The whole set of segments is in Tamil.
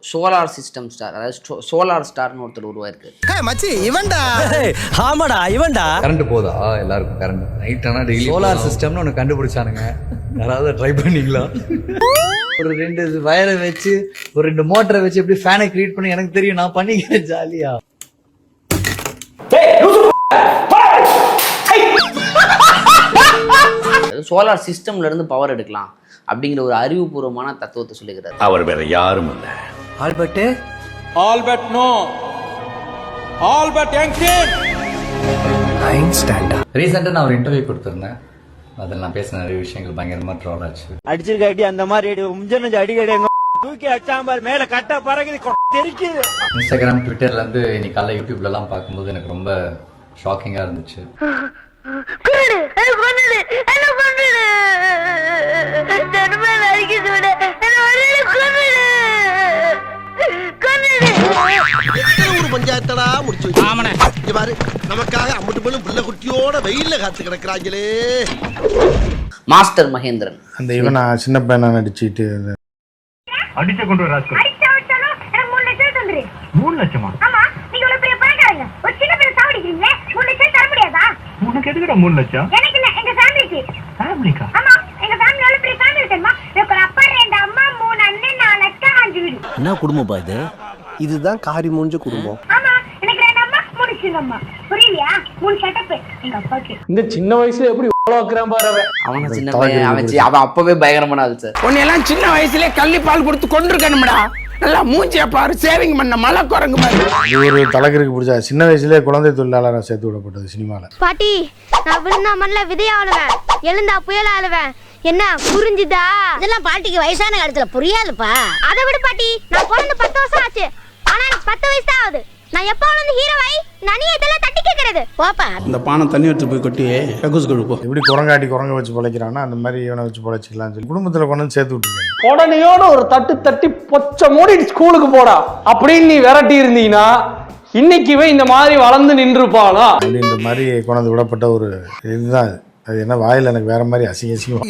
சோலார் சிஸ்டம் ஸ்டார், அதாவது சோலார் ஸ்டார்னு ஒருத்தர் உருவாயிருக்கு. மச்சி இவன்டா. ஆமாடா இவன்டா. கரண்ட் போதா எல்லாருக்கும்? கரண்ட் நைட் ஆனால் டெய்லி சோலார் சிஸ்டம்னு ஒன்று கண்டுபிடிச்சானுங்க. யாராவது ட்ரை பண்ணீங்களா? ஒரு 2 வயரை வச்சு ஒரு 2 மோட்டரை வச்சு எப்படி ஃபேனை கிரியேட் பண்ணி எனக்கு தெரியும், நான் பண்ணிக்கிறேன் ஜாலியா. சோலார் சிஸ்டம்ல இருந்து பவர் எடுக்கலாம் அப்படிங்கிற ஒரு அறிவுபூர்வமான தத்துவத்தை சொல்லுகிறார். அவர் வேற யாரும் இல்ல, Albert. Albert no, Albert Einstein. ரீசெண்டாக நான் ஒரு இன்டர்வியூ கொடுத்துருந்தேன். அதில் நான் பேசின நிறைய விஷயங்கள் பயங்கரமா ட்ரோல் ஆச்சு. அடிச்சிருக்காடி அந்த மாதிரி முஞ்சனஞ்சு அடிக்கடி தூக்கி அச்சாம்பார் மேல கட்ட பறகுது தெரிக்குது. இன்ஸ்டாகிராம் ட்விட்டர்ல இருந்து இன்னைக்கு காலைல யூடியூப்ல எல்லாம் பார்க்கும்போது எனக்கு ரொம்ப ஷாக்கிங்கா இருந்துச்சு. பஞ்சாயத்தடா முடிச்சு பாரு, நமக்காக அம்பட்டு போலும் புள்ள குட்டியோட வெயில்ல காத்து கிடக்குறாங்களே. மாஸ்டர் மகேந்திரன், அந்த இவன் சின்ன பையனா நடிச்சுட்டு அடிச்ச கொண்டு வர ராஸ்கல். 3 லட்சமா? ஆமா, நீங்க ஒரு பெரிய பணக்காரங்க, ஒரு சின்ன பையன் சாவடிக்கிறீங்களே, 3 லட்சம் தர முடியாதா? உனக்கு எதுக்குடா 3 லட்சம்? எனக்கு இல்ல, எங்க ஃபேமிலிக்கு. ஃபேமிலிக்கா? ஆமா, எங்க ஃபேமிலில ஒரு பெரிய ஃபேமிலி தெரியுமா? எனக்கு ஒரு அப்பா, 2 அம்மா, 3 அண்ணன், 4 அக்கா, 5 வீடு. என்ன குடும்பம் பா இது? இதுதான் காரி மூஞ்ச குடும்பம். ஆமா, எனக்கு 2 அம்மா, 3 சின்ன அம்மா. புரியலையா? 3 செட்டப் எங்க அப்பாக்கு. இந்த சின்ன வயசுல எப்படி உலோக்குறான் பாரு அவன். அவன சின்ன பையன், அவன் அப்பவே பயங்கரமான ஆள் சார். உன்னையெல்லாம் சின்ன வயசுல கள்ளி பால் கொடுத்து கொண்டிருக்கணும்டா. நல்லா மூஞ்சிய பாரு, சேவிங் பண்ண மலை குரங்கு மாதிரி. ஒரு தலைக்கருக்கு பிடிச்சா சின்ன வயசுலேயே குழந்தை தொழிலாளராக சேர்த்து விடப்பட்டது சினிமாவில். பாட்டி, நான் விழுந்தா மண்ணில விதையாளுவேன், எழுந்தா புயல் ஆளுவேன். என்ன புரிஞ்சுதா? இதெல்லாம் பாட்டிக்கு வயசான காலத்துல புரியாதுப்பா. அதை விடு பாட்டி, நான் பிறந்து 10 வருஷம் ஆச்சு, ஆனா எனக்கு 10 வயசு தான் ஆகுது. நான் எப்ப வந்து ஹீரோவை நனி இதெல்லாம் தட்டி கேக்குறது போப்பா. இந்த பானை தண்ணி எடுத்து போய் கொட்டி கக்கூஸ் கழுப்போ. எப்படி குரங்க வச்சு பிழைக்கிறான்னா அந்த மாதிரி இவனை வச்சு பிழைச்சிக்கலாம்னு சொல்லி குடும்பத்தில் கொண்டு வந்து சேர்த்து விட்டுருக்காங்க. உடனேயோட ஒரு தட்டி பொச்ச மூடி ஸ்கூலுக்கு போடா அப்படின்னு நீ விரட்டி இருந்தீங்கன்னா இன்னைக்குவே இந்த மாதிரி வளர்ந்து நின்றுப்பானா அப்படின்ற மாதிரி கொண்டு விடப்பட்ட ஒரு இதுதான் அது. என்ன வாயில் எனக்கு வேற மாதிரி அசிங்கம்.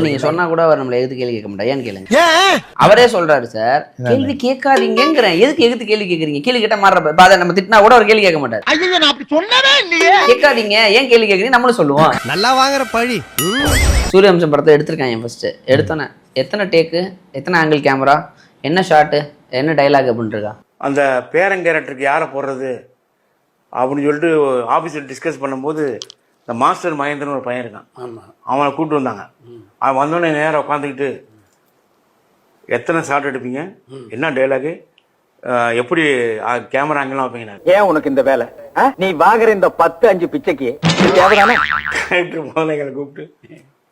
நீங்க சொன்னா கூட அவர் நம்மள எதுக்கு கேள்வி கேட்க மாட்டாரு. ஏன்னு கேளுங்க. அவரே சொல்றாரு சார், கேள்வி கேட்காதீங்கிறேன். எதுக்கு கேள்வி கேட்கறீங்க? கேள்வி கேட்ட மாற நம்ம திட்டினா கூட அவர் கேள்வி கேட்க மாட்டாரு. ஐயோ, நான் அப்படி சொன்னவே இல்லையே. கேட்காதீங்க, ஏன் கேள்வி கேட்கறீங்க நம்மளும் சொல்லுவோம். நல்லா வாங்குற பழி. சூரியவம்சம் படத்தை எடுத்திருக்காங்க. ஃபர்ஸ்ட் எடுத்தோன்னே எத்தனை டேக்கு, எத்தனை ஆங்கிள் கேமரா, என்ன ஷாட்டு, என்ன டைலாக் அப்படின்னு இருக்கா. அந்த பேரன் கேரக்டருக்கு யாரை போடுறது அப்படின்னு சொல்லிட்டு ஆஃபீஸில் டிஸ்கஸ் பண்ணும்போது இந்த மாஸ்டர் மகேந்திரன் ஒரு பையன் இருக்கான். அவனை கூப்பிட்டு வந்தாங்க. அவன் வந்தோடனே நேராக உட்காந்துக்கிட்டு எத்தனை ஷாட் எடுப்பீங்க, என்ன டைலாகு, எப்படி கேமரா ஆங்கிலாம் வைப்பீங்க. ஏன் உனக்கு இந்த வேலை? நீ வாங்குற இந்த 10-5 பிச்சைக்கு தேவைதானே? டைரக்டர் முதல்ல எங்களை கூப்பிட்டு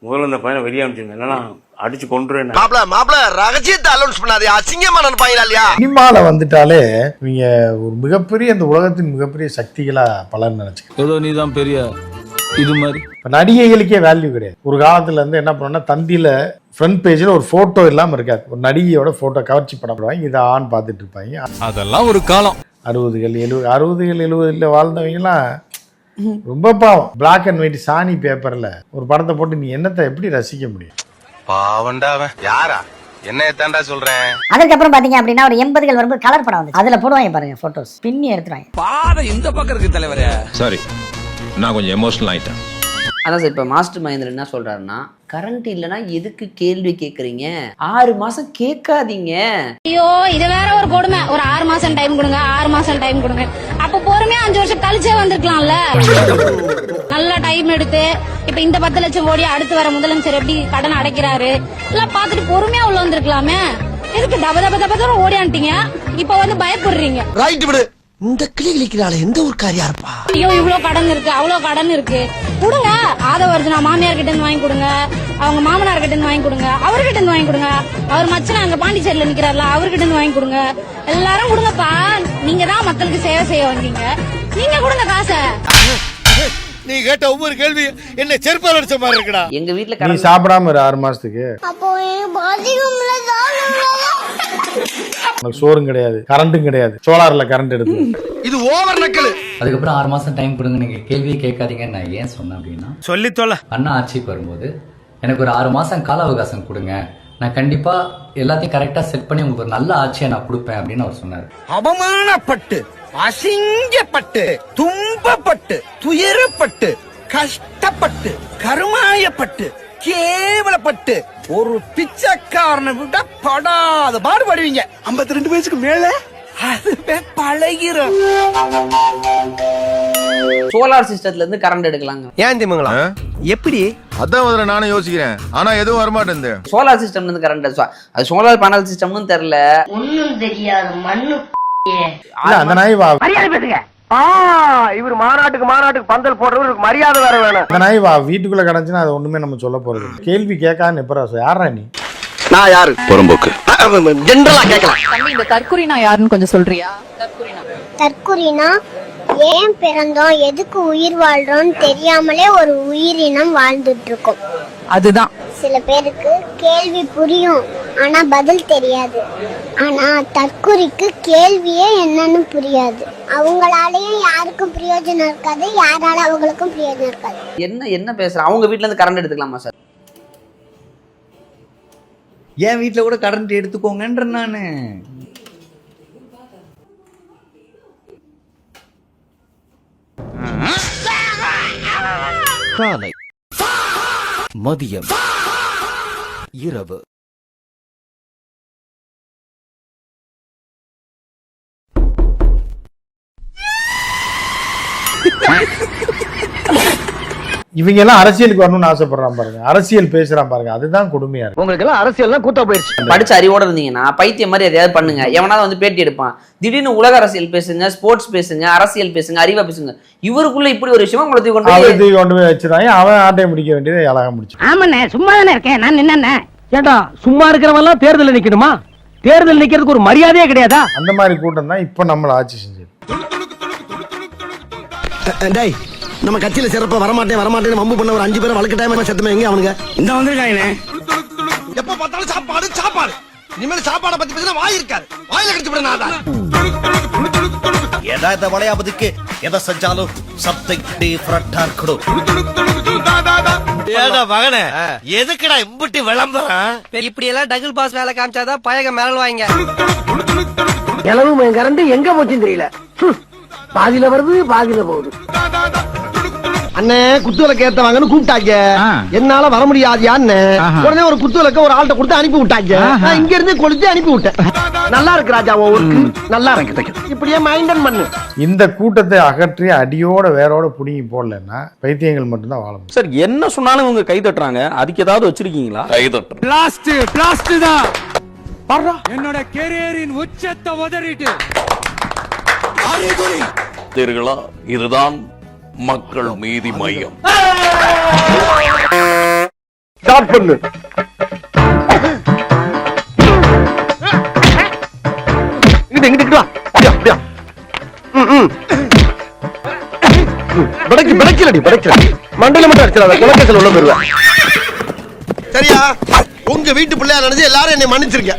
முதல்ல இந்த பையனை வெளியே அனுப்பிச்சுங்க, இல்லைன்னா அடிச்சு கொண்டுருவேன். மாப்பிள ரகசியத்தை அலௌன்ஸ் பண்ணாதே, அசிங்கமா நினைப்பாங்களா இல்லையா? சினிமால வந்துட்டாலே இவங்க ஒரு மிகப்பெரிய இந்த உலகத்தின் மிகப்பெரிய சக்திகளா பலர் நினைச்சுக்க. ஏதோ நீதான் பெரிய இது மாதிரி. நடிகைகளுக்கே வேல்யூ கிடையாது. ஒரு காலத்துல இருந்து என்ன பண்ணா, தந்தியில ஃப்ரண்ட் பேஜ்ல ஒரு போட்டோ இல்லாம இருக்காது. ஒரு நடிகையோட போட்டோ கவர்ச்சி படம் போடுவாங்க, இதை ஆண் பார்த்துட்டு இருப்பாங்க. அதெல்லாம் ஒரு காலம். 60கள் 70கள் வாழ்ந்தவங்க எல்லாம் ரொம்ப பாவம். பிளாக் அண்ட் ஒயிட் சாணி பேப்பர்ல ஒரு படத்தை போட்டு நீ என்னத்தை எப்படி ரசிக்க முடியும்? பாவண்டா அவன். யாரா என்ன தாண்டா சொல்றேன். அதுக்கப்புறம் பாத்தீங்க அப்படின்னா ஒரு 80கள் வரும்போது கலர் படம் வந்து அதுல போடுவாங்க பாருங்க, போட்டோஸ் பின்னி எடுத்துருவாங்க. பாதை இந்த பக்கம் இருக்கு தலைவரே. சாரி, நான் கொஞ்சம் எமோஷனல் ஆயிட்டேன். அதான் சார், இப்போ மாஸ்டர் மகேந்திரன் என்ன சொல்றாருன்னா, கரண்ட் இல்லைன்னா எதுக்கு கேள்வி கேட்குறீங்க, 6 மாசம் கேட்காதீங்க. ஐயோ, இது வேற ஒரு கொடுமை. ஒரு 6 மாசம் டைம் கொடுங்க, 6 மாசம் டைம் கொடுங்க. அப்ப பொறுமையா 5 வருஷம் கழிச்சே வந்திருக்கலாம்ல. நல்ல டைம் எடுத்து இப்ப இந்த 10 லட்சம் கோடி அடுத்து வர முதலமைச்சர் எப்படி கடன் அடைக்கிறாரு எல்லாம் பாத்துட்டு பொறுமையா உள்ள வந்திருக்கலாமே. எதுக்கு தப ஓடியான்ட்டீங்க? இப்ப வந்து பயப்படுறீங்க. ரைட் விடு. இந்த கிளி கிளிக்கிறாள் எந்த ஒரு காரியா இருப்பா. ஐயோ, இவ்வளவு கடன் இருக்கு, அவ்வளவு கடன் இருக்கு, கொடுங்க. ஆதவர்ஜுனா மாமியார் கிட்ட இருந்து வாங்கி கொடுங்க, அவங்க மாமனார் கிட்ட இருந்து வாங்கி கொடுங்க, அவர்கிட்ட இருந்து வாங்கி கொடுங்க, அவர் மச்சனா அங்க பாண்டிச்சேரியில நிக்கிறார்ல அவர்கிட்ட இருந்து வாங்கி கொடுங்க. எல்லாரும் கொடுங்கப்பா. நீங்க தான் மக்களுக்கு சேவை செய்ய வந்தீங்க, நீங்க கொடுங்க காசை. நீ கேட்ட ஒவ்வொரு கேள்வி என்ன செருப்பால் அடிச்ச மாதிரி இருக்குடா. எங்க வீட்டுல நீ சாப்பிடாம ஒரு 6 மாசத்துக்கு சோறும் கிடையாது, கரண்ட்டும் கிடையாது. சோலார்ல கரண்ட் எடுத்து இது ஓவர் நக்கல். அதுக்கப்புறம் 6 மாசம் டைம் கொடுங்க, நீங்க கேள்வியே கேட்காதீங்கன்னு நான் ஏன் சொன்னேன் அப்படின்னா, சொல்லி தொலை. அண்ணா ஆட்சிக்கு வரும்போது எனக்கு ஒரு 6 மாசம் கால அவகாசம் கொடுங்க, நான் கண்டிப்பா எல்லாத்தையும் கரெக்டா செட் பண்ணி உங்களுக்கு ஒரு நல்ல ஆட்சியை நான் கொடுப்பேன் அப்படின்னு அவர் சொன்னாரு. அவமானப்பட்டு அசிங்கப்பட்டு துன்பப்பட்டு துயரப்பட்டு கஷ்டப்பட்டு கருமாயப்பட்டு கேவலப்பட்டு ஒரு பிச்சைக்காரனை விட படாத பாடுபடுவீங்க. 52 வயசுக்கு மேல அதுவே பழகிரும். சோலார் சிஸ்டத்துல இருந்து கரண்ட் எடுக்கலாங்க. ஏன் திமுங்களா எப்படி? அதான் முதல்ல நானும் யோசிக்கிறேன், ஆனா எதுவும் வரமாட்டேன். சோலார் சிஸ்டம்ல இருந்து கரண்ட் அது சோலார் பேனல் சிஸ்டம்னு தெரியல. ஒண்ணும் தெரியாது மண்ணு. இல்ல, அந்த நாய் வா மரியாதை பேசுங்க. இவர் மாநாட்டுக்கு பந்தல் போடுறவருக்கு மரியாதை வேற வேணும். அந்த நாய் வா வீட்டுக்குள்ள கிடந்துச்சுன்னா அது ஒண்ணுமே நம்ம சொல்ல போறது. கேள்வி கேட்கான்னு எப்பரா யாரா நீ? நான் யாரு? புறம்போக்கு ஜெனரலா கேட்கலாம். தம்பி, இந்த தற்குறினா யாருன்னு கொஞ்சம் சொல்றியா? தற்குறினா ஏன் பிறந்தோம், எதுக்கு உயிர் வாழ்றோம்னு தெரியாமலே ஒரு உயிரினம் வாழ்ந்துட்டு இருக்கோம். அதுதான் சில பேருக்கு கேள்வி புரியும், ஆனா பதில் தெரியாது. ஆனா தற்குறிக்கு கேள்வியே என்னன்னு புரியாது. அவங்களாலயும் யாருக்கும் பிரயோஜனம் இருக்காது, யாரால அவங்களுக்கும் பிரயோஜனம் இருக்காது. என்ன பேசுற? அவங்க வீட்ல இருந்து கரண்ட் எடுத்துக்கலாமா சார்? என் வீட்டுல கூட கரண்ட் எடுத்துக்கோங்கன்ற நானு. காலை, மதியம், இரவு. இவங்க எல்லாம் அரசியலுக்கு வரணும்னு ஆசைப்படுறான் பாருங்க, அரசியல் பேசுறான் பாருங்க, அதுதான் கொடுமையா இருக்கு. உங்களுக்கு எல்லாம் அரசியல் கூத்தா போயிருச்சு. படிச்ச அறிவோட இருந்தீங்கன்னா பைத்தியம் மாதிரி எதையாவது பண்ணுங்க. எவனாவது வந்து பேட்டி எடுப்பான், திடீர்னு உலக அரசியல் பேசுங்க, ஸ்போர்ட்ஸ் பேசுங்க, அரசியல் பேசுங்க, அறிவா பேசுங்க. இவருக்குள்ள இப்படி ஒரு விஷயம் உங்களை கொண்டு போய் வச்சிருக்காங்க. அவன் ஆட்டையை முடிக்க வேண்டியது அழகா முடிச்சு. ஆமாண்ணே, சும்மா தானே இருக்கேன் நான். நின்னே ஏண்டா சும்மா இருக்கிறவங்க எல்லாம் தேர்தல் நிக்கணுமா? தேர்தல் நிக்கிறதுக்கு ஒரு மரியாதையே கிடையாதா? அந்த மாதிரி கூட்டம் தான் இப்ப நம்மள ஆட்சி செஞ்சது. நம்ம கட்சியில சிறப்பா வரமாட்டேன்னு வம்பு பண்ண ஒரு 5 பேரை வழக்கு டைம் செத்துமே எங்க அவனுங்க இந்த வந்திருக்காங்க. எப்ப பார்த்தாலும் சாப்பாடு. இனிமேல் சாப்பாடை பத்தி பேசினா வாய் இருக்காது, வாயில கடிச்சு விட நாதா. ஏதா இந்த வளையாபதிக்கு எதை செஞ்சாலும் சப்தை டிஃபரண்டா இருக்கணும். ஏடா மகனே, எதுக்குடா இம்புட்டி விளம்பரம்? இப்படி எல்லாம் டபுள் பாஸ் வேலை காமிச்சாதான் பயக மிரல் வாங்க. இளவு கரண்ட் எங்க போச்சுன்னு தெரியல. பாதியில வருது பாதியில போகுது. அண்ணே குத்துவிளக்கு ஏத்தவாங்கன்னு கூப்பிட்டாங்க. என்னால வர முடியாது யான்னு உடனே ஒரு குத்துவிளக்க ஒரு ஆள்கிட்ட கொடுத்து அனுப்பி விட்டாங்க. நான் இங்க இருந்து கொளுத்தி அனுப்பி விட்டேன். நல்லா இருக்கு ராஜா, ஒர்க்கு நல்லா இருக்கு. இப்படியே மைண்டன் பண்ணு. இந்த கூட்டத்தை அகற்றி அடியோட வேரோட புடிங்கி போடலன்னா பைத்தியங்கள் மட்டும்தான் வாழ முடியும். சார் என்ன சொன்னாலும் உங்க கை தட்டுறாங்க, அதுக்கு ஏதாவது வச்சிருக்கீங்களா? கை தட்டு பிளாஸ்ட் தான் பர்றா. என்னோட கேரியரின் உச்சத்தை உதறிட்டு இதுதான் மக்கள் மீதி மையம். ஸ்டார்ட் பண்ணு. இங்கிட்டு வா. அப்படியா படைக்கலடி மண்டல மட்டும் அடிச்சிடாத, குலக்கேசல் உள்ள போயிருவேன். சரியா? உங்க வீட்டு பிள்ளையா நினைச்சு எல்லாரும் என்னை மன்னிச்சிருக்க.